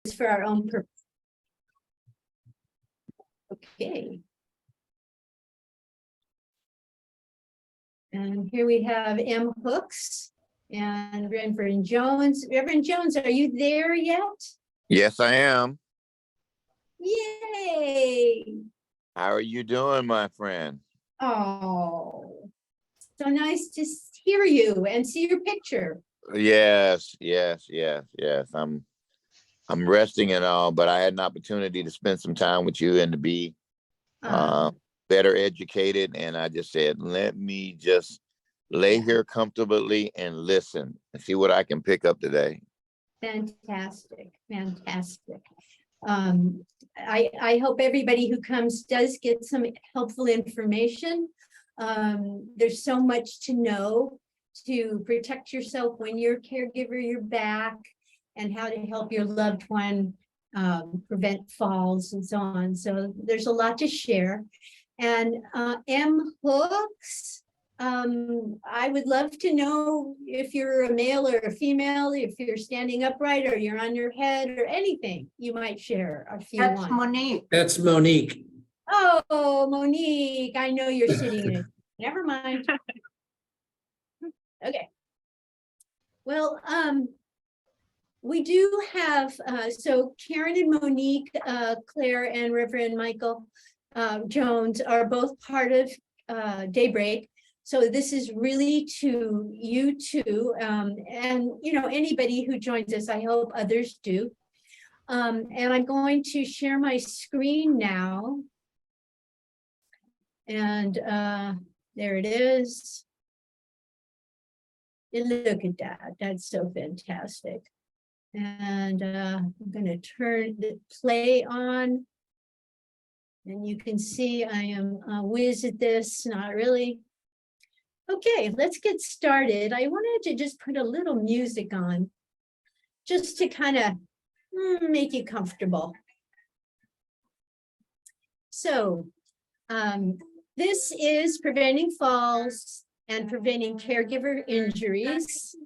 for our own purpose. Okay. And here we have M. Hooks and Reverend Jones. Reverend Jones, are you there yet? Yes, I am. Yay! How are you doing, my friend? Oh, so nice to hear you and see your picture. Yes. I'm resting and all, but I had an opportunity to spend some time with you and to be better educated. And I just said, let me just lay here comfortably and listen and see what I can pick up today. Fantastic. I hope everybody who comes does get some helpful information. There's so much to know to protect yourself when you're a caregiver, you're back, and how to help your loved one prevent falls and so on. So there's a lot to share. And M. Hooks, I would love to know if you're a male or a female, if you're standing upright or you're on your head or anything you might share if you That's want. Monique. That's Monique. Oh, Monique, I know you're sitting in it. Never mind. Okay. Well, we do have, so Karen and Monique, Claire and Reverend Michael Jones are both part of DayBreak. So this is really to you two, and you know, anybody who joins us, I hope others do. And I'm going to share my screen now. And there it is. And look at that, that's so fantastic. And I'm gonna turn the play on. And you can see I am a whiz at this, not really. Okay, let's get started. I wanted to just put a little music on, just to kind of make you comfortable. So this is preventing falls and preventing caregiver injuries.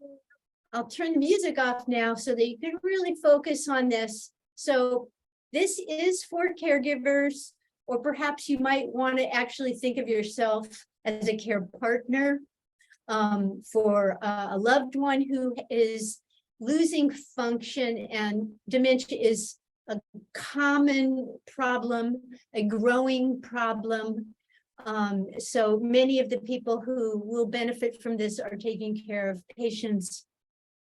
I'll turn the music off now so that you can really focus on this. So this is for caregivers, or perhaps you might want to actually think of yourself as a care partner for a loved one who is losing function, and dementia is a common problem, a growing problem. So many of the people who will benefit from this are taking care of patients,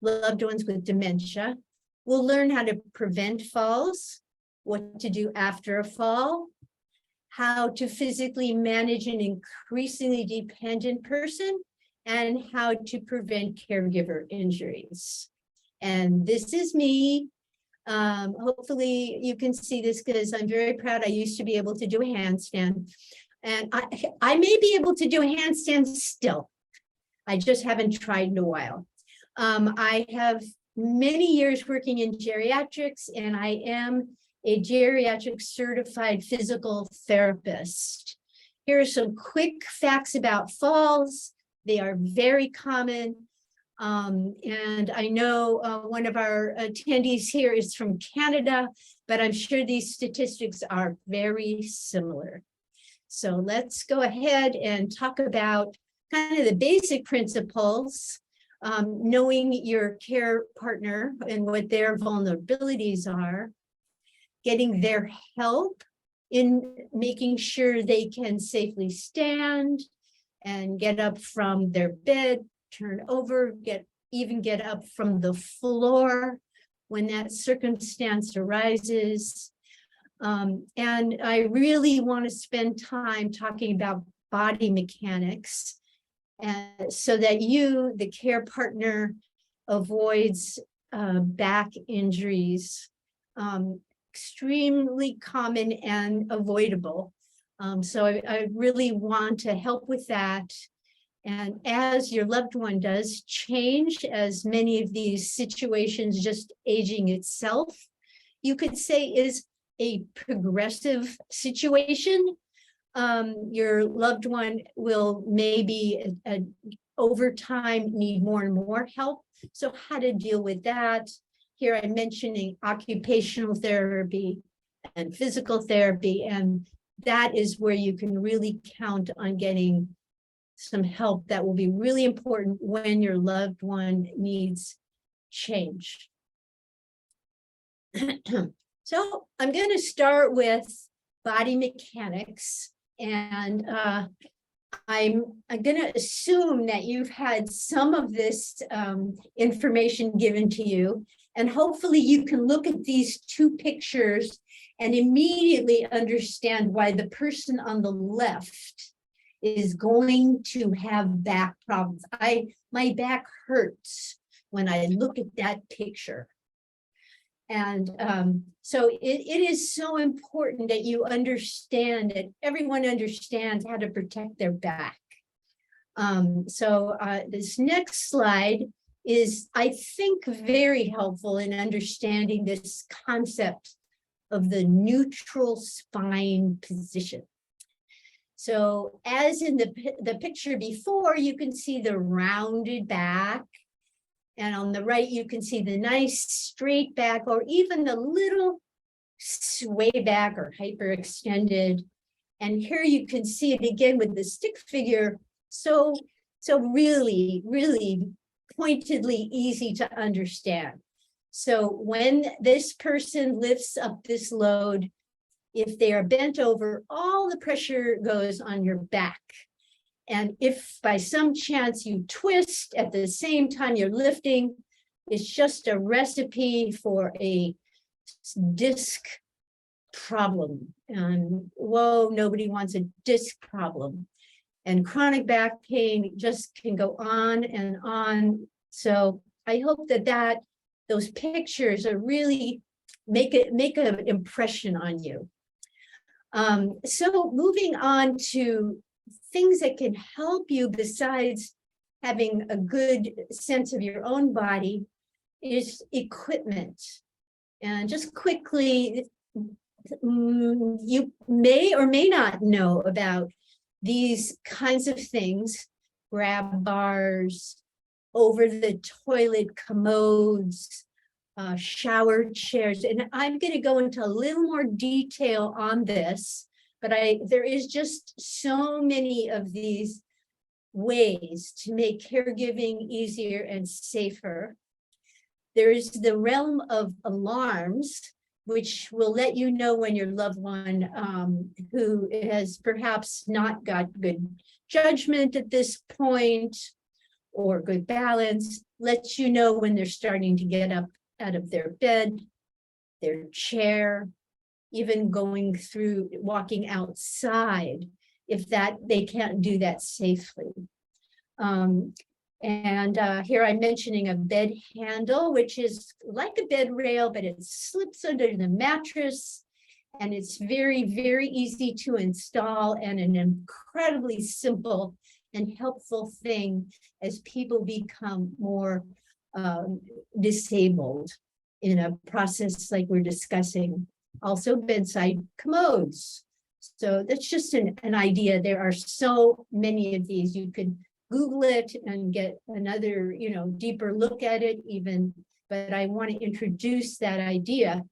loved ones with dementia. We'll learn how to prevent falls, what to do after a fall, how to physically manage an increasingly dependent person, and how to prevent caregiver injuries. And this is me. Hopefully you can see this because I'm very proud. I used to be able to do a handstand, and I may be able to do a handstand still. I just haven't tried in a while. I have many years working in geriatrics, and I am a geriatric certified physical therapist. Here are some quick facts about falls. They are very common. And I know one of our attendees here is from Canada, but I'm sure these statistics are very similar. So let's go ahead and talk about kind of the basic principles, knowing your care partner and what their vulnerabilities are, getting their help in making sure they can safely stand and get up from their bed, turn over, even get up from the floor when that circumstance arises. And I really want to spend time talking about body mechanics, and so that you, the care partner, avoids back injuries, extremely common and avoidable. So I really want to help with that. And as your loved one does change, as many of these situations just aging itself, you could say is a progressive situation. Your loved one will maybe over time need more and more help. So how to deal with that, here I'm mentioning occupational therapy and physical therapy, and that is where you can really count on getting some help that will be really important when your loved one needs change. So I'm going to start with body mechanics, and I'm going to assume that you've had some of this information given to you, and hopefully you can look at these two pictures and immediately understand why the person on the left is going to have back problems. My back hurts when I look at that picture. And so it is so important that you understand, that everyone understands how to protect their back. This next slide is, I think, very helpful in understanding this concept of the neutral spine position. So as in the picture before, you can see the rounded back. And on the right, you can see the nice straight back, or even the little sway back or hyperextended. And here you can see it again with the stick figure. So really, really pointedly easy to understand. So when this person lifts up this load, if they are bent over, all the pressure goes on your back. And if by some chance you twist at the same time you're lifting, it's just a recipe for a disc problem. And whoa, nobody wants a disc problem. And chronic back pain just can go on and on. So I hope that those pictures are really make an impression on you. So moving on to things that can help you besides having a good sense of your own body is equipment. And just quickly, you may or may not know about these kinds of things: grab bars, over the toilet commodes, shower chairs. And I'm going to go into a little more detail on this, but there is just so many of these ways to make caregiving easier and safer. There is the realm of alarms, which will let you know when your loved one who has perhaps not got good judgment at this point or good balance, lets you know when they're starting to get up out of their bed, their chair, even walking outside, if they can't do that safely. Here I'm mentioning a bed handle, which is like a bed rail, but it slips under the mattress, and it's very, very easy to install, and an incredibly simple and helpful thing as people become more disabled in a process like we're discussing. Also bedside commodes. So that's just an idea. There are so many of these. You could Google it and get another, deeper look at it even, but I want to introduce that idea.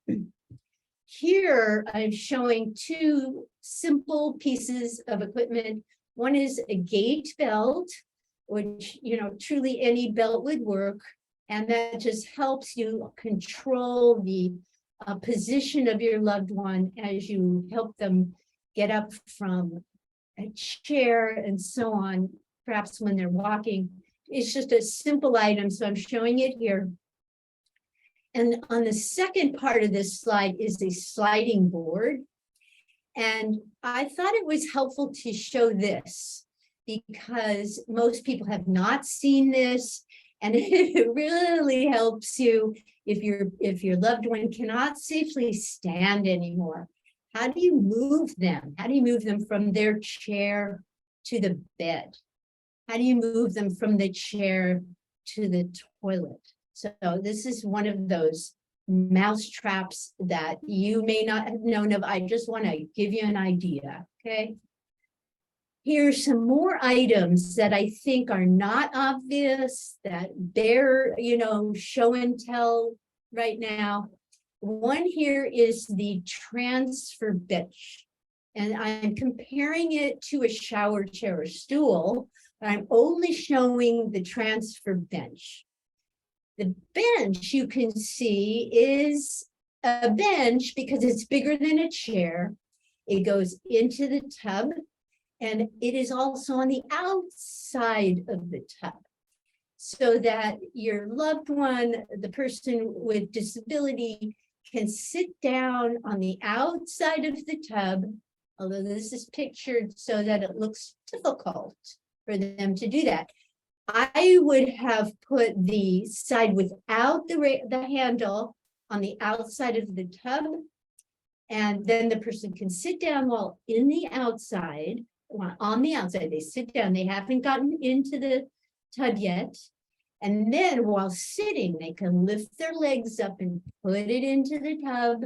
Here I'm showing two simple pieces of equipment. One is a gait belt, which, truly any belt would work. And that just helps you control the position of your loved one as you help them get up from a chair and so on, perhaps when they're walking. It's just a simple item, so I'm showing it here. And on the second part of this slide is a sliding board. And I thought it was helpful to show this because most people have not seen this. And it really helps you if your loved one cannot safely stand anymore. How do you move them? How do you move them from their chair to the bed? How do you move them from the chair to the toilet? So this is one of those mouse traps that you may not have known of. I just want to give you an idea, okay? Here's some more items that I think are not obvious, that bear, show and tell right now. One here is the transfer bench. And I'm comparing it to a shower chair or stool. I'm only showing the transfer bench. The bench, you can see, is a bench because it's bigger than a chair. It goes into the tub, and it is also on the outside of the tub, so that your loved one, the person with disability, can sit down on the outside of the tub, although this is pictured so that it looks difficult for them to do that. I would have put the side without the handle on the outside of the tub, and then the person can sit down while in the outside, on the outside, they sit down, they haven't gotten into the tub yet. And then while sitting, they can lift their legs up and put it into the tub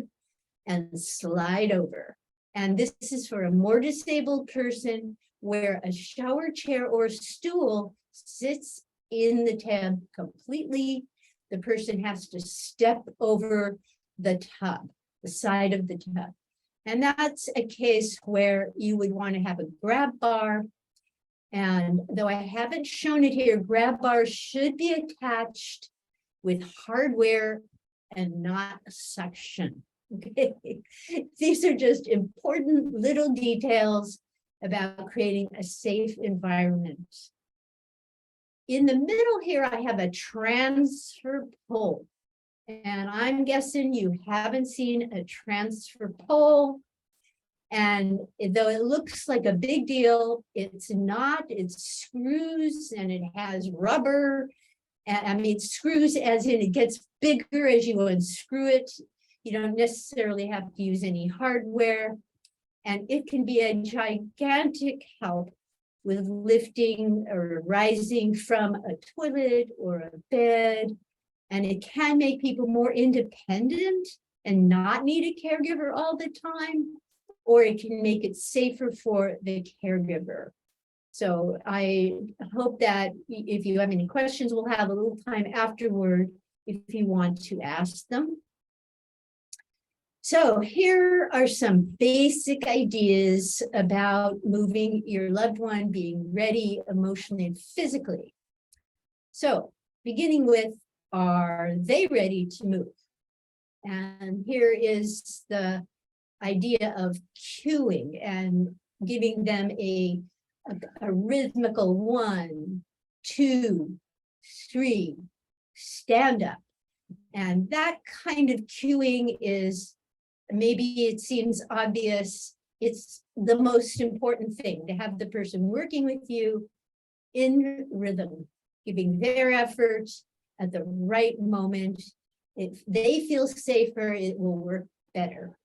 and slide over. And this is for a more disabled person, where a shower chair or stool sits in the tub completely. The person has to step over the tub, the side of the tub. And that's a case where you would want to have a grab bar. And though I haven't shown it here, grab bars should be attached with hardware and not suction. Okay. These are just important little details about creating a safe environment. In the middle here, I have a transfer pole. And I'm guessing you haven't seen a transfer pole. And though it looks like a big deal, it's not. It screws and it has rubber. And I mean, screws as in it gets bigger as you unscrew it. You don't necessarily have to use any hardware. And it can be a gigantic help with lifting or rising from a toilet or a bed. And it can make people more independent and not need a caregiver all the time, or it can make it safer for the caregiver. So I hope that if you have any questions, we'll have a little time afterward if you want to ask them. So here are some basic ideas about moving your loved one, being ready emotionally and physically. So beginning with, are they ready to move? And here is the idea of cueing and giving them a rhythmical 1, 2, 3, stand up. And that kind of cueing is, maybe it seems obvious, it's the most important thing, to have the person working with you in rhythm, giving their effort at the right moment. If they feel safer, it will work better.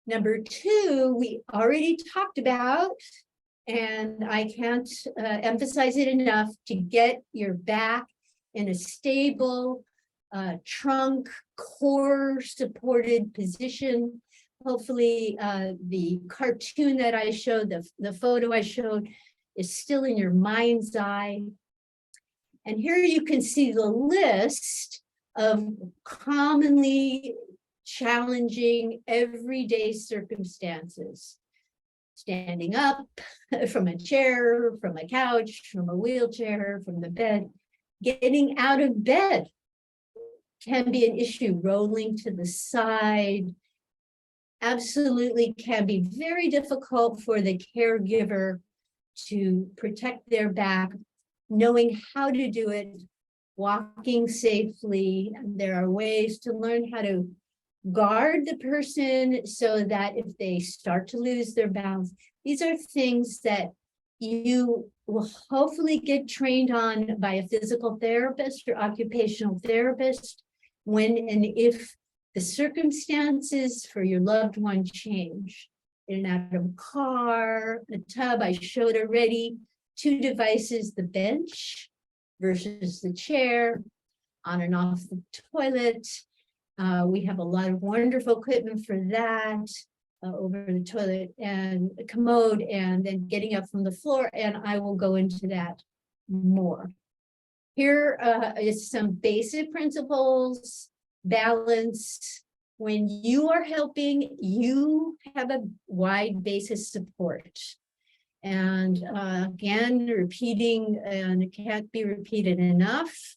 Number 2, we already talked about, and I can't emphasize it enough, to get your back in a stable trunk, core supported position. Hopefully the cartoon that I showed, the photo I showed, is still in your mind's eye. And here you can see the list of commonly challenging everyday circumstances. Standing up from a chair, from a couch, from a wheelchair, from the bed. Getting out of bed can be an issue. Rolling to the side absolutely can be very difficult for the caregiver to protect their back, knowing how to do it, walking safely. There are ways to learn how to guard the person so that if they start to lose their balance, these are things that you will hopefully get trained on by a physical therapist or occupational therapist when and if the circumstances for your loved one change. In and out of a car, a tub, I showed already, 2 devices, the bench versus the chair, on and off the toilet. We have a lot of wonderful equipment for that, over the toilet and a commode, and then getting up from the floor, and I will go into that more. Here is some basic principles balance. When you are helping, you have a wide base of support. And again, repeating, and it can't be repeated enough,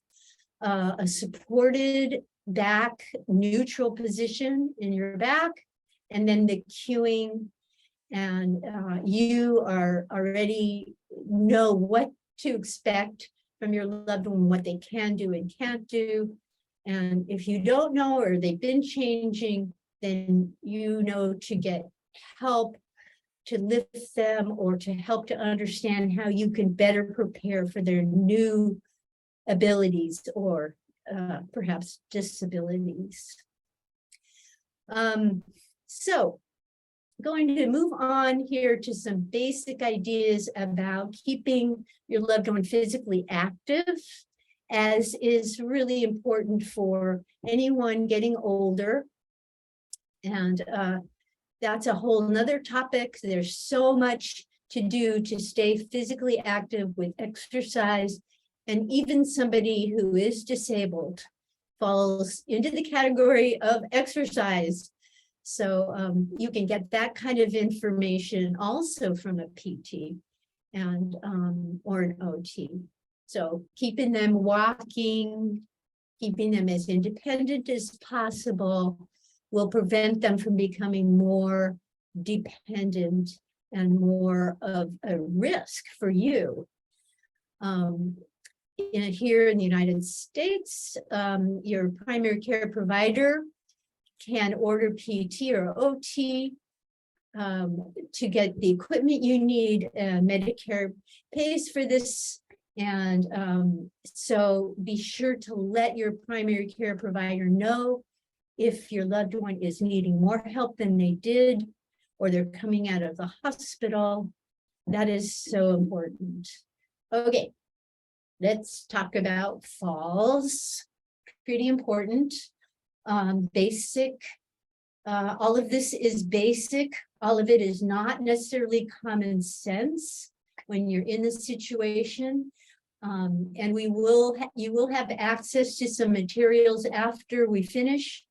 a supported back, neutral position in your back, and then the cueing, and you are already know what to expect from your loved one, what they can do and can't do. And if you don't know, or they've been changing, then you know to get help to lift them, or to help to understand how you can better prepare for their new abilities, or perhaps disabilities. So going to move on here to some basic ideas about keeping your loved one physically active, as is really important for anyone getting older. And that's a whole nother topic. There's so much to do to stay physically active with exercise. And even somebody who is disabled falls into the category of exercise. So you can get that kind of information also from a PT and or an OT. So keeping them walking, keeping them as independent as possible will prevent them from becoming more dependent and more of a risk for you. Here in the United States, your primary care provider can order PT or OT to get the equipment you need. Medicare pays for this. And so be sure to let your primary care provider know if your loved one is needing more help than they did, or they're coming out of the hospital. That is so important. Okay, let's talk about falls. Pretty important. Basic. All of this is basic. All of it is not necessarily common sense when you're in the situation. And you will have access to some materials after we finish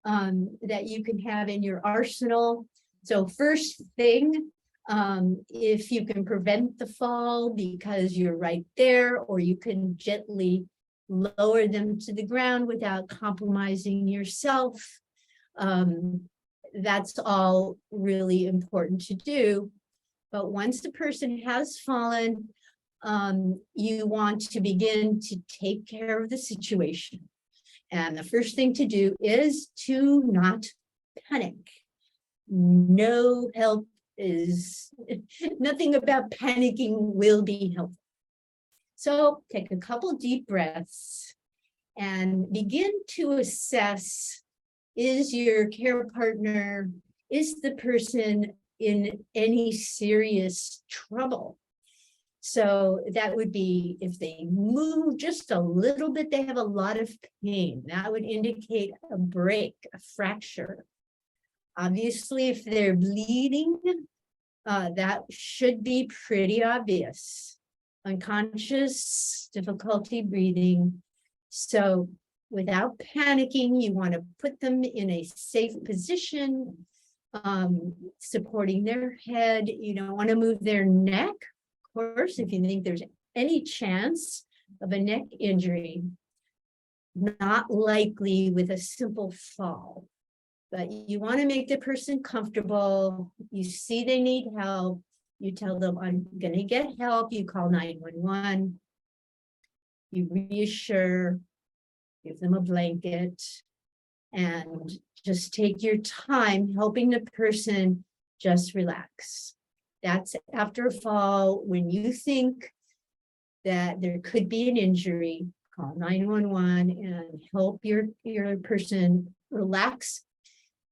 that you can have in your arsenal. So first thing, if you can prevent the fall because you're right there, or you can gently lower them to the ground without compromising yourself, that's all really important to do. But once the person has fallen, you want to begin to take care of the situation. And the first thing to do is to not panic. No help is, nothing about panicking will be helpful. So take a couple deep breaths and begin to assess, is your care partner, is the person in any serious trouble? So that would be if they move just a little bit, they have a lot of pain. That would indicate a break, a fracture. Obviously, if they're bleeding, that should be pretty obvious. Unconscious, difficulty breathing. So without panicking, you want to put them in a safe position, supporting their head. You don't want to move their neck. Course, if you think there's any chance of a neck injury, not likely with a simple fall, but you want to make the person comfortable. You see they need help, you tell them, I'm going to get help. You call 911, you reassure, give them a blanket, and just take your time helping the person just relax. That's after a fall. When you think that there could be an injury, call 911 and help your person relax.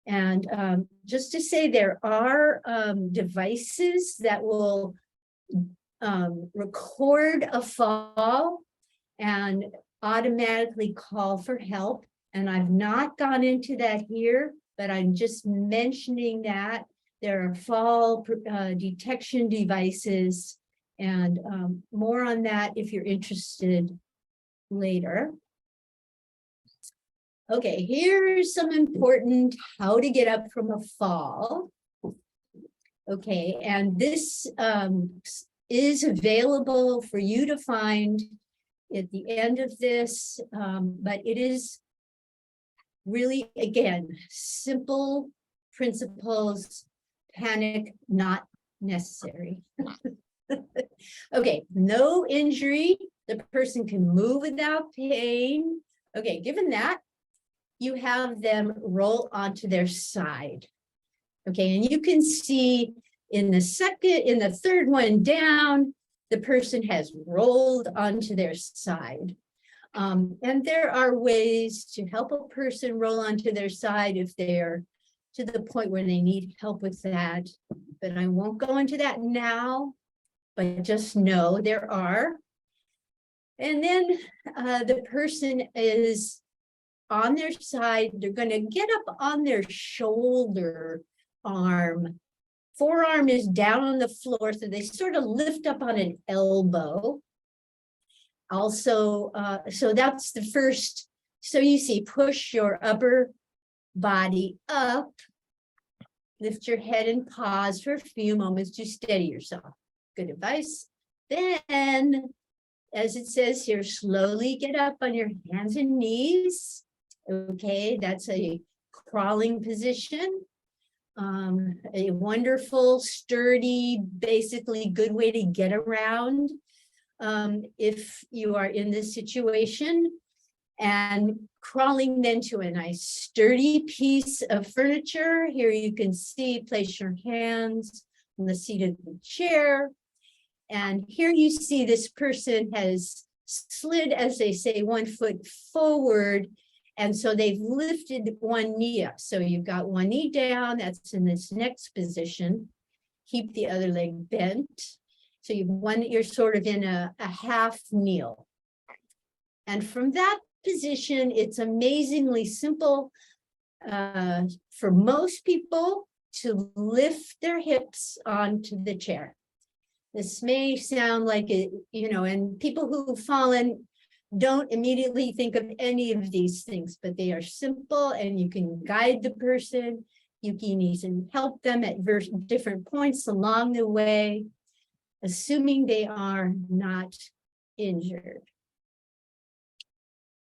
And just to say, there are devices that will record a fall and automatically call for help. And I've not gone into that here, but I'm just mentioning that there are fall detection devices, and more on that if you're interested later. Okay, here's some important how to get up from a fall. Okay, and this is available for you to find at the end of this, but it is really, again, simple principles, panic not necessary. Okay, no injury, the person can move without pain. Okay, given that, you have them roll onto their side. Okay, and you can see in the third one down, the person has rolled onto their side. And there are ways to help a person roll onto their side if they're to the point where they need help with that. But I won't go into that now, but just know there are. And then the person is on their side, they're going to get up on their shoulder arm. Forearm is down on the floor, so they sort of lift up on an elbow. Also, so that's the first. So you see, push your upper body up, lift your head and pause for a few moments to steady yourself. Good advice. Then, as it says here, slowly get up on your hands and knees. Okay, that's a crawling position. A wonderful, sturdy, basically good way to get around if you are in this situation. And crawling then to a nice sturdy piece of furniture. Here you can see, place your hands on the seat of the chair. And here you see this person has slid, as they say, 1 foot forward. And so they've lifted one knee up. So you've got one knee down, that's in this next position. Keep the other leg bent. So you're sort of in a half kneel. And from that position, it's amazingly simple for most people to lift their hips onto the chair. This may sound like it, and people who've fallen don't immediately think of any of these things, but they are simple and you can guide the person. You can even help them at different points along the way, assuming they are not injured.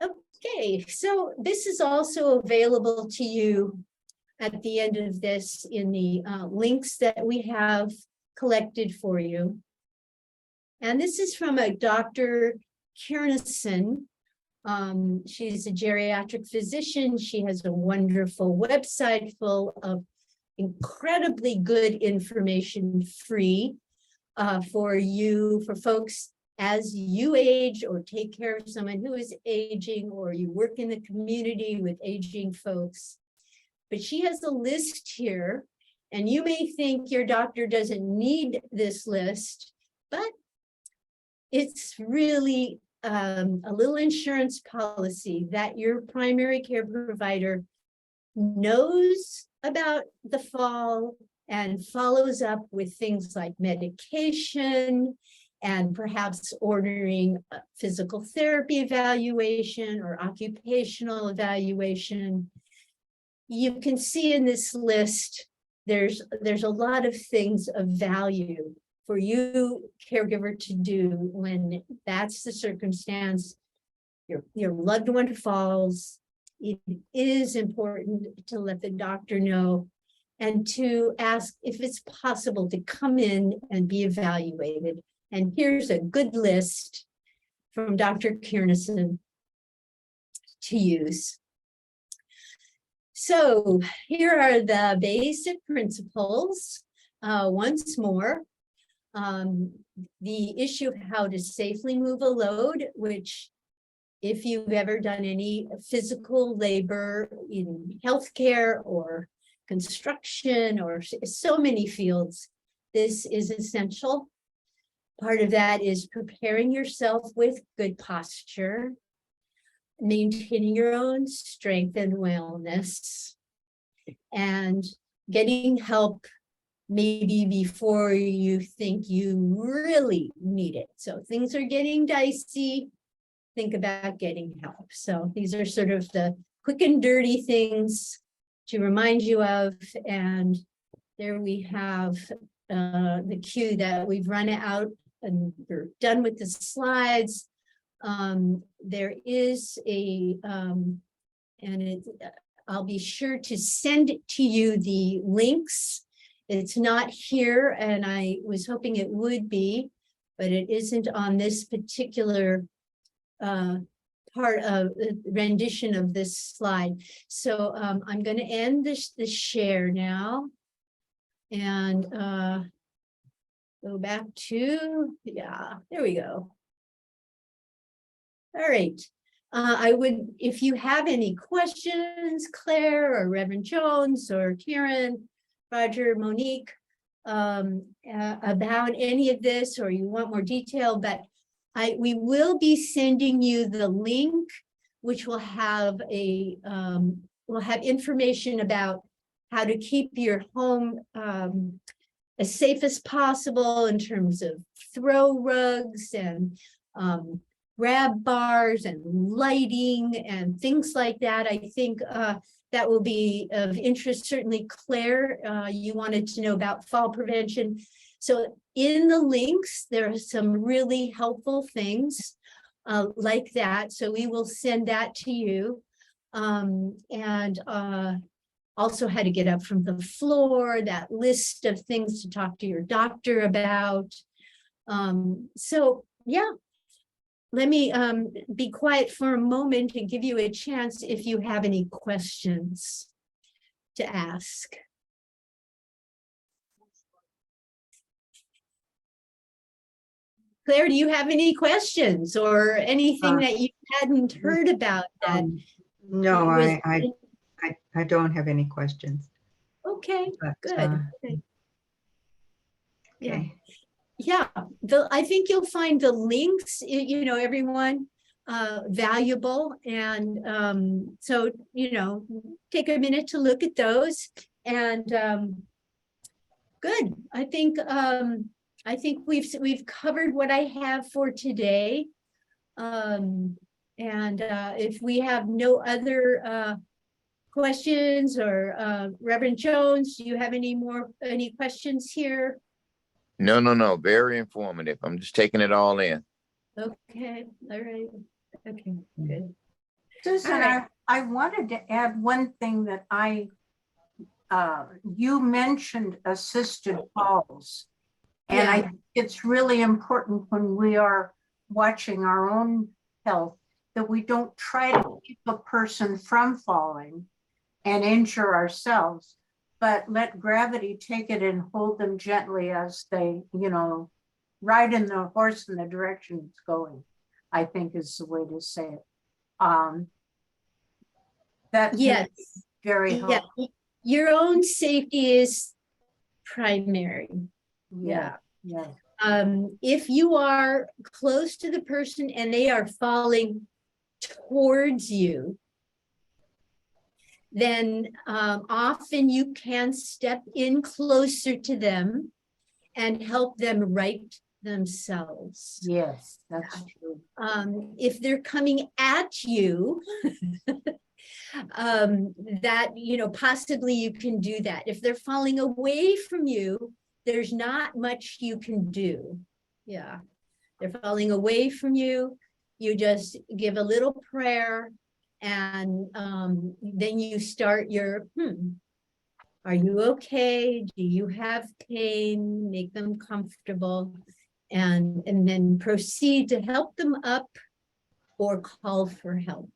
Okay, so this is also available to you at the end of this in the links that we have collected for you. And this is from a Dr. Kierneson. She's a geriatric physician. She has a wonderful website full of incredibly good information, free for folks as you age or take care of someone who is aging, or you work in the community with aging folks. But she has a list here, and you may think your doctor doesn't need this list, but it's really a little insurance policy that your primary care provider knows about the fall and follows up with things like medication and perhaps ordering a physical therapy evaluation or occupational evaluation. You can see in this list, there's a lot of things of value for you, caregiver, to do when that's the circumstance. Your loved one falls. It is important to let the doctor know and to ask if it's possible to come in and be evaluated. And here's a good list from Dr. Kierneson to use. So here are the basic principles. Once more, the issue of how to safely move a load, which if you've ever done any physical labor in healthcare or construction or so many fields, this is essential. Part of that is preparing yourself with good posture, maintaining your own strength and wellness, and getting help maybe before you think you really need it. So things are getting dicey, think about getting help. So these are sort of the quick and dirty things to remind you of. And there we have the cue that we've run out and we're done with the slides. There is a, I'll be sure to send to you the links. It's not here, and I was hoping it would be, but it isn't on this particular part of the rendition of this slide. So I'm going to end this share now and go back to, yeah, there we go. All right. I would, if you have any questions, Claire or Reverend Jones or Karen, Roger, Monique, about any of this, or you want more detail, but we will be sending you the link, which will have information about how to keep your home as safe as possible in terms of throw rugs and grab bars and lighting and things like that. I think that will be of interest. Certainly, Claire, you wanted to know about fall prevention. So in the links, there are some really helpful things like that. So we will send that to you. And also how to get up from the floor, that list of things to talk to your doctor about. So yeah, let me be quiet for a moment and give you a chance if you have any questions to ask. Claire, do you have any questions or anything that you hadn't heard about that? No, I don't have any questions. Okay, But, good. Okay. Yeah, I think you'll find the links, you know, everyone, valuable. And so, you know, take a minute to look at those. And good. I think we've covered what I have for today. And if we have no other questions, or Reverend Jones, do you have any questions here? No. Very informative. I'm just taking it all in. Okay, all right. Okay, good. Susan, All right. I wanted to add one thing that you mentioned assisted falls. And I think it's really important when we are watching our own health that we don't try to keep a person from falling and injure ourselves, but let gravity take it and hold them gently as they, you know, ride in the horse in the direction it's going, I think is the way to say it. That Yes, very yeah. helpful. Your own safety is primary. Yeah. If you are close to the person and they are falling towards you, then often you can step in closer to them and help them right themselves. Yes, that's true. If they're coming at you, that, you know, possibly you can do that. If they're falling away from you, there's not much you can do. Yeah, they're falling away from you. You just give a little prayer, and then you start your, are you okay? Do you have pain? Make them comfortable, and then proceed to help them up or call for help.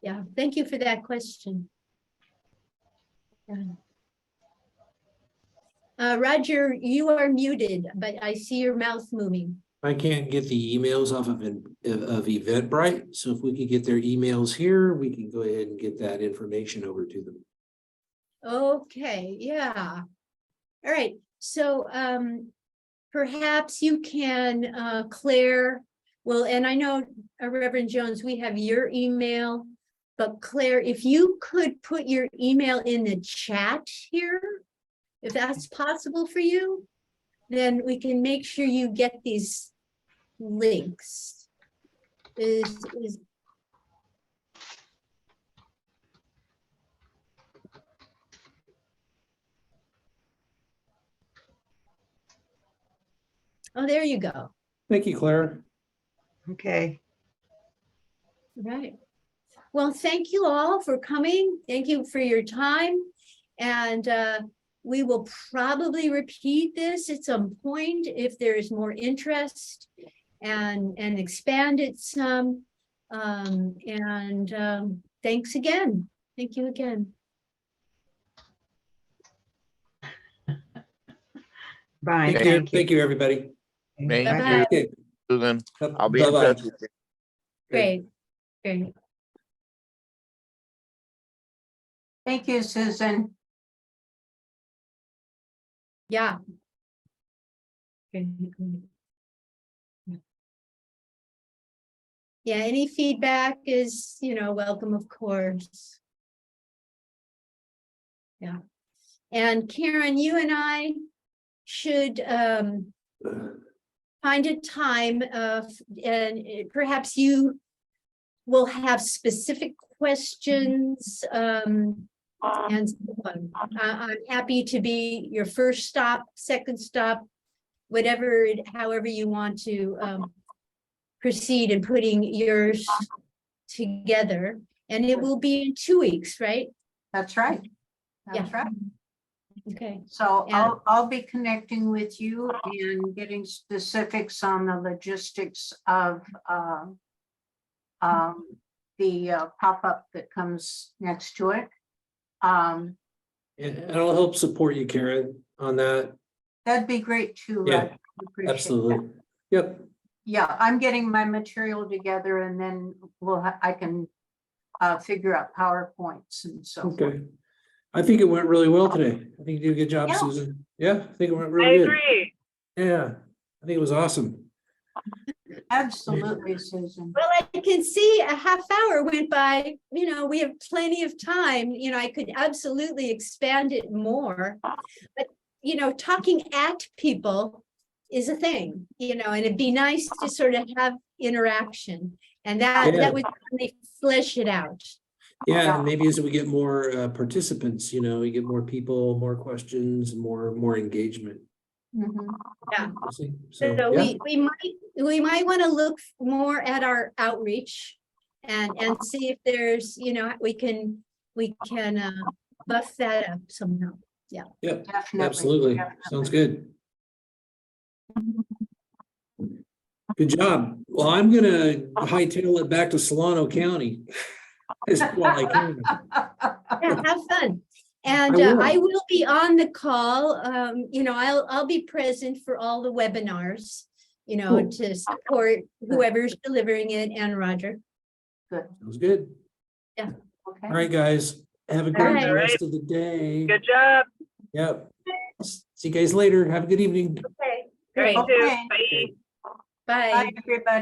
Yeah, thank you for that question. Roger, you are muted, but I see your mouth moving. I can't get the emails off of Eventbrite, so if we could get their emails here, we can go ahead and get that information over to them. Okay, yeah. All right, so perhaps you can, Claire, well, and I know Reverend Jones, we have your email, but Claire, if you could put your email in the chat here, if that's possible for you, then we can make sure you get these links. is. Oh, there you go. Thank you, Claire. Okay. Right. Well, thank you all for coming. Thank you for your time. And we will probably repeat this at some point if there is more interest and expand it some. Thanks again. Thank you again. Bye. Thank you. Thank you, everybody. Thank Bye-bye. you, Okay. Susan. I'll be in Bye-bye. touch with you. Great. Great. Thank you, Susan. Yeah. Great, great. Yeah, any feedback is, welcome, of course. Yeah. And Karen, you and I should find a time and perhaps you will have specific questions and so on. I'm happy to be your first stop, second stop, however you want to proceed in putting yours together. And it will be in 2 weeks, right? That's right. That's Yeah. right. Okay. So Yeah. I'll be connecting with you and getting specifics on the logistics of the pop-up that comes next to it. And I'll help support you, Karen, on that. That'd be great too. Yeah, Rod. Appreciate that. Absolutely. Yep. Yeah, I'm getting my material together and then I can figure out PowerPoints and so forth. Okay. I think it went really well today. I think you did a good job, Yeah. Susan. Yeah, I think it went I really good. agree. Yeah, I think it was awesome. Absolutely, Susan. Well, I can see a half hour went by, we have plenty of time, I could absolutely expand it more. But, talking at people is a thing, and it'd be nice to sort of have interaction. And Yeah. that would really flesh it out. Yeah, and maybe as we get more participants, we get more people, more questions, more engagement. Mhm. Yeah. See? So So, yeah. we might want to look more at our outreach and see if there's, we can buff that up somehow. Yep, Definitely. absolutely. Definitely. Sounds good. Good job. Well, I'm gonna hightail it back to Solano County. While I can. Yeah, have fun. And I will. I will be on the call. I'll be present for all the webinars, Cool. to support whoever's delivering it and Roger. Good. Sounds good. Okay. All right, guys. Have a All great right. rest of the day. Good job. Yep. See you guys later. Have a good evening. Okay. Me Great. too. Okay. Bye. Bye. Bye, everybody.